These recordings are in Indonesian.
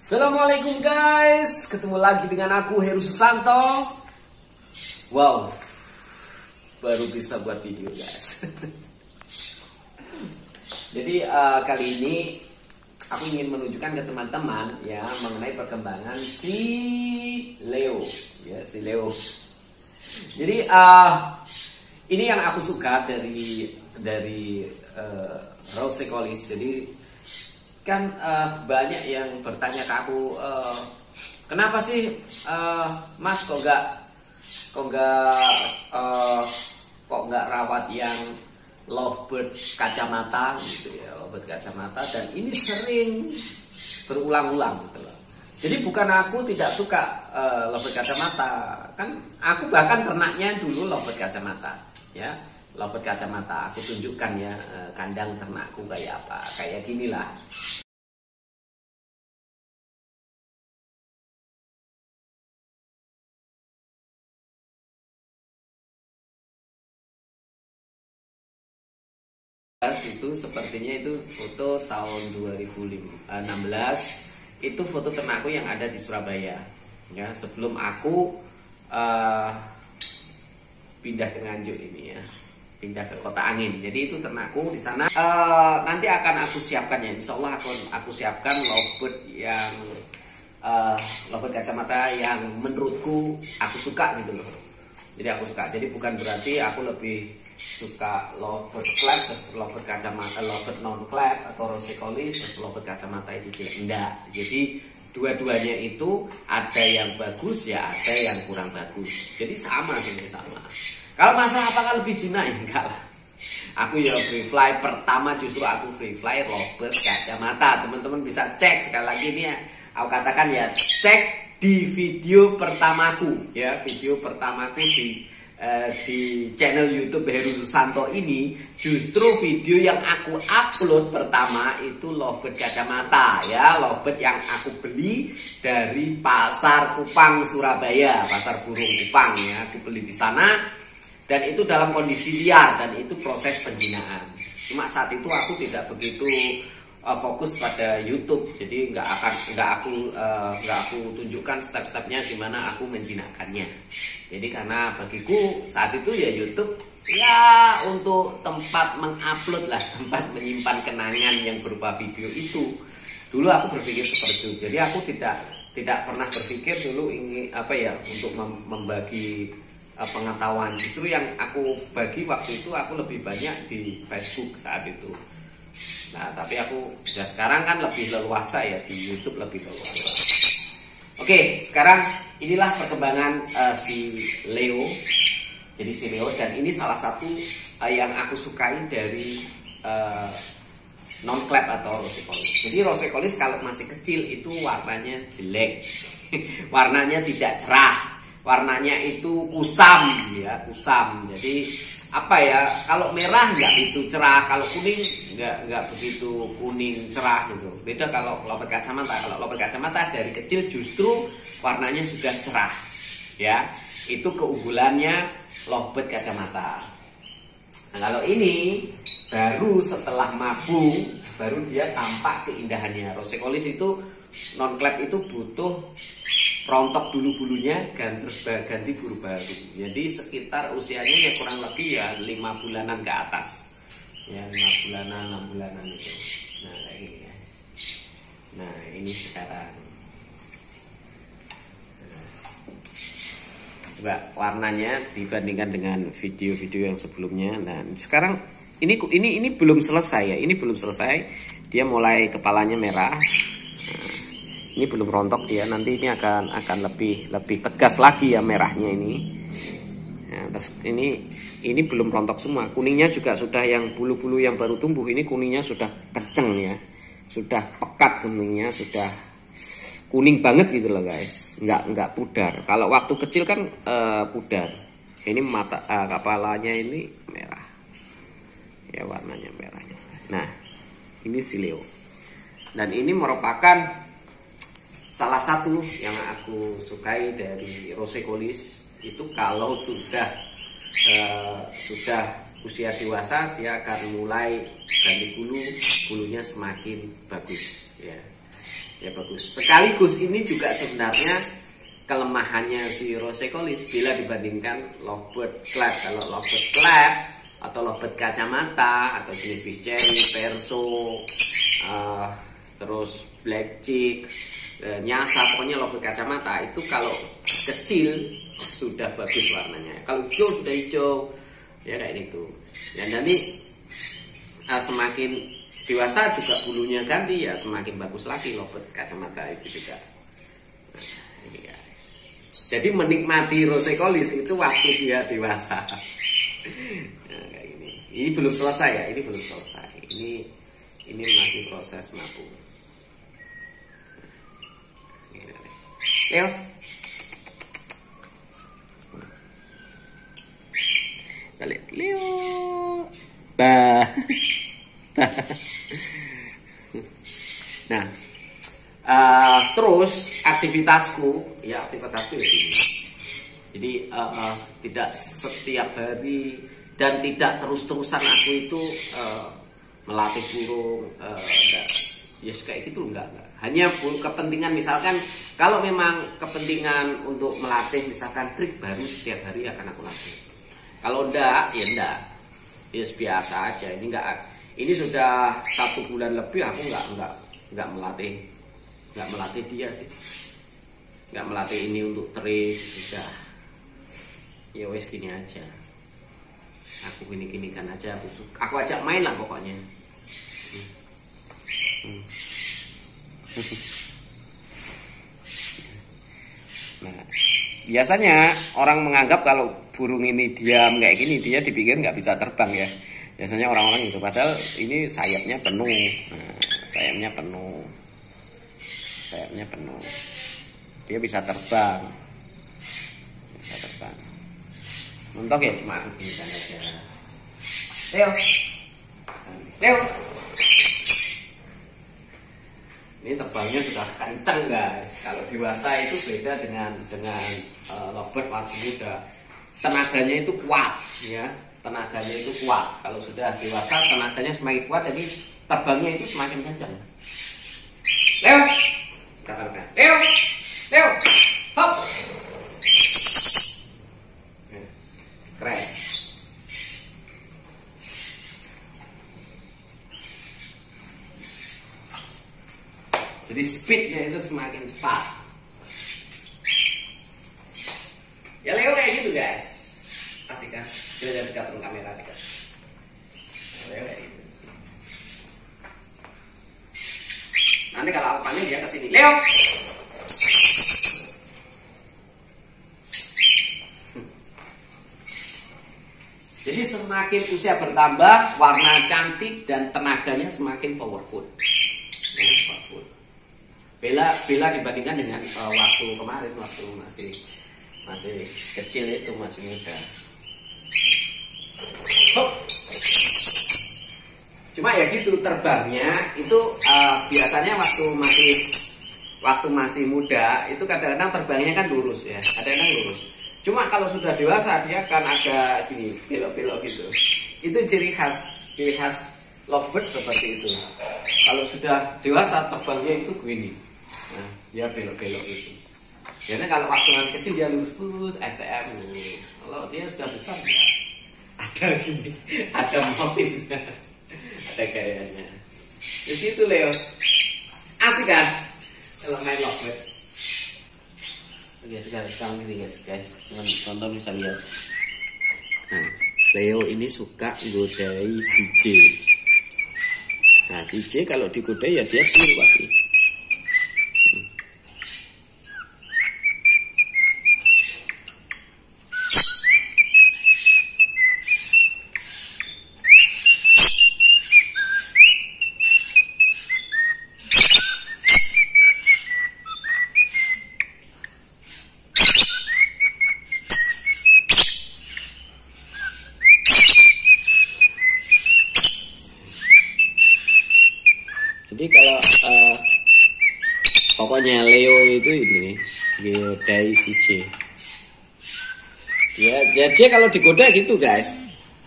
Assalamualaikum guys, ketemu lagi dengan aku Heru Susanto. Wow, baru bisa buat video guys. Jadi kali ini aku ingin menunjukkan ke teman-teman ya mengenai perkembangan si Leo, ya si Leo. Jadi ini yang aku suka dari Rose Collis. Jadi kan banyak yang bertanya ke aku, kenapa sih Mas kok nggak rawat yang lovebird kacamata gitu ya, lovebird kacamata, dan ini sering berulang-ulang gitu loh. Jadi bukan aku tidak suka lovebird kacamata, kan aku bahkan ternaknya dulu lovebird kacamata ya. Lovebird kacamata aku tunjukkan ya, kandang ternakku kayak apa, kayak gini lah. Itu sepertinya itu foto tahun 2016. Itu foto ternakku yang ada di Surabaya ya, sebelum aku pindah ke Nganjuk ini ya, pindah ke Kota Angin. Jadi itu ternakku di sana. Nanti akan aku siapkan ya, insya Allah aku siapkan lovebird yang lovebird kacamata yang menurutku aku suka gitu loh. Jadi aku suka. Jadi bukan berarti aku lebih suka lovebird clap terus lovebird kacamata, lovebird non clap atau Rose Collis terus lovebird kacamata itu jelek. Enggak. Jadi dua-duanya itu ada yang bagus ya, ada yang kurang bagus. Jadi sama sih, sama. Kalau masalah apakah lebih jinak, enggak lah. Aku ya free fly pertama, justru aku free fly lovebird kacamata. Teman-teman bisa cek sekali lagi ini ya. Aku katakan ya, cek di video pertamaku ya, video pertamaku di channel YouTube Heru Susanto ini. Justru video yang aku upload pertama itu lovebird kacamata ya, lovebird yang aku beli dari Pasar Kupang Surabaya, Pasar Burung Kupang ya, aku beli di sana, dan itu dalam kondisi liar dan itu proses penjinaan. Cuma saat itu aku tidak begitu fokus pada YouTube, jadi nggak aku tunjukkan step-stepnya gimana aku menjinakkannya. Jadi karena bagiku saat itu ya YouTube ya untuk tempat mengupload lah, tempat menyimpan kenangan yang berupa video itu. Dulu aku berpikir seperti itu. Jadi aku tidak pernah berpikir dulu ingin untuk membagi pengetahuan. Justru yang aku bagi waktu itu aku lebih banyak di Facebook saat itu. Nah, tapi aku ya sekarang kan lebih leluasa ya, di YouTube lebih leluasa. Oke, sekarang inilah perkembangan si Leo. Jadi si Leo, dan ini salah satu yang aku sukai dari non clap atau Rose Collis. Jadi Rose Collis kalau masih kecil itu warnanya jelek. Warnanya tidak cerah. Warnanya itu kusam ya, kusam. Jadi kalau merah nggak begitu cerah, kalau kuning nggak begitu kuning cerah gitu. Beda kalau lovebird kacamata. Kalau lovebird kacamata dari kecil justru warnanya sudah cerah ya. Itu keunggulannya lovebird kacamata. Nah, kalau ini baru setelah mabung baru dia tampak keindahannya. Rose Collis itu non clap itu butuh rontok dulu bulunya, terus ganti bulu baru. Jadi sekitar usianya ya kurang lebih ya 5 bulanan ke atas. Ya 5 bulanan, 6 bulanan itu. Nah kayak gini ya. Nah ini sekarang. Coba warnanya dibandingkan dengan video-video yang sebelumnya. Nah sekarang ini belum selesai ya. Ini belum selesai. Dia mulai kepalanya merah. Ini belum rontok dia, nanti ini akan lebih tegas lagi ya merahnya ini. Nah, terus ini belum rontok semua. Kuningnya juga sudah, yang bulu-bulu yang baru tumbuh ini kuningnya sudah kenceng ya, sudah pekat kuningnya, sudah kuning banget gitu loh guys. Nggak pudar. Kalau waktu kecil kan pudar. Ini mata kepalanya ini merah. Ya warnanya merahnya. Nah ini si Leo. Dan ini merupakan salah satu yang aku sukai dari Rose Collis itu, kalau sudah usia dewasa dia akan mulai ganti bulunya semakin bagus ya. ya bagus. Sekaligus ini juga sebenarnya kelemahannya si Rosecolis bila dibandingkan lovebird clap. Kalau lovebird clap atau lovebird kacamata atau jenis Cherry, Perso, terus black chick, nyasa, pokoknya lovebird kacamata itu kalau kecil sudah bagus warnanya. Kalau hijau sudah hijau, ya kayak gitu. Dan nanti semakin dewasa juga bulunya ganti, ya semakin bagus lagi lovebird kacamata itu juga. Nah, ini guys. Jadi menikmati Rosecolis itu waktu dia dewasa. Nah, kayak gini. Ini belum selesai ya, ini belum selesai. Ini masih proses mabung. Leo. Balik Leo. Bah. Nah, terus aktivitasku ya ini. Jadi tidak setiap hari dan tidak terus-terusan aku itu melatih burung, ya kayak gitu enggak. Hanya kepentingan, misalkan kalau memang kepentingan untuk melatih misalkan trik baru setiap hari akan aku latih. Kalau enggak, ya enggak. Ya biasa aja. Ini sudah 1 bulan lebih aku enggak melatih dia sih. Enggak melatih ini untuk trik, sudah. Ya wes gini aja. Aku gini kan aja, aku ajak main lah pokoknya. Nah, biasanya orang menganggap kalau burung ini diam kayak gini, dia dipikir nggak bisa terbang ya. Biasanya orang-orang itu, padahal ini sayapnya penuh. Nah, sayapnya penuh. Dia bisa terbang. Mentok ya cuma aku gini aja. Leo. Ini terbangnya sudah kencang guys. Kalau dewasa itu beda dengan lovebird masih muda. Tenaganya itu kuat ya. Kalau sudah dewasa tenaganya semakin kuat, jadi terbangnya itu semakin kencang. Leo. Katakan. Leo. Hop. Keren. Jadi speednya itu semakin cepat. Ya Leo kayak gitu guys. Asik kan? Kita lihat dekat kamera dekat. Leo kayak gitu. Nanti kalau aku panggil dia kesini. Leo. Jadi semakin usia bertambah, warna cantik dan tenaganya semakin powerful. Bela dibandingkan dengan waktu kemarin, waktu masih kecil itu, masih muda. Hop. Cuma ya gitu, terbangnya itu biasanya waktu masih muda itu kadang-kadang terbangnya kan lurus ya, kadang-kadang lurus. Cuma kalau sudah dewasa dia akan ada gini, belok-belok gitu. Itu ciri khas lovebird seperti itu. Kalau sudah dewasa terbangnya itu begini. Nah, dia belok-belok itu. Biasanya kalau waktu masih kecil dia lurus, FTM lurus. Kalau dia sudah besar ya ada gini, ada motifnya, ada gayanya. Di situ Leo. Asik kan? Kalau main lovebird. Oke, sekarang ini guys, cuman tonton bisa lihat. Nah, Leo ini suka godai si J. Nah, si J kalau digodai ya dia siul pasti. Jadi kalau pokoknya Leo itu ini godai si J. Dia kalau digoda gitu guys,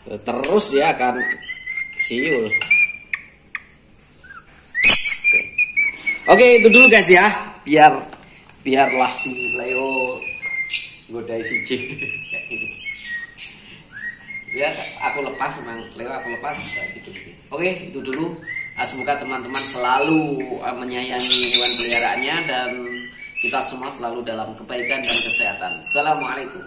terus dia akan siul. Oke, itu dulu guys ya. Biarlah si Leo godai si J. Ya, aku lepas memang Leo, aku lepas gitu. Oke, itu dulu. Semoga teman-teman selalu menyayangi hewan peliharaannya dan kita semua selalu dalam kebaikan dan kesehatan. Assalamualaikum.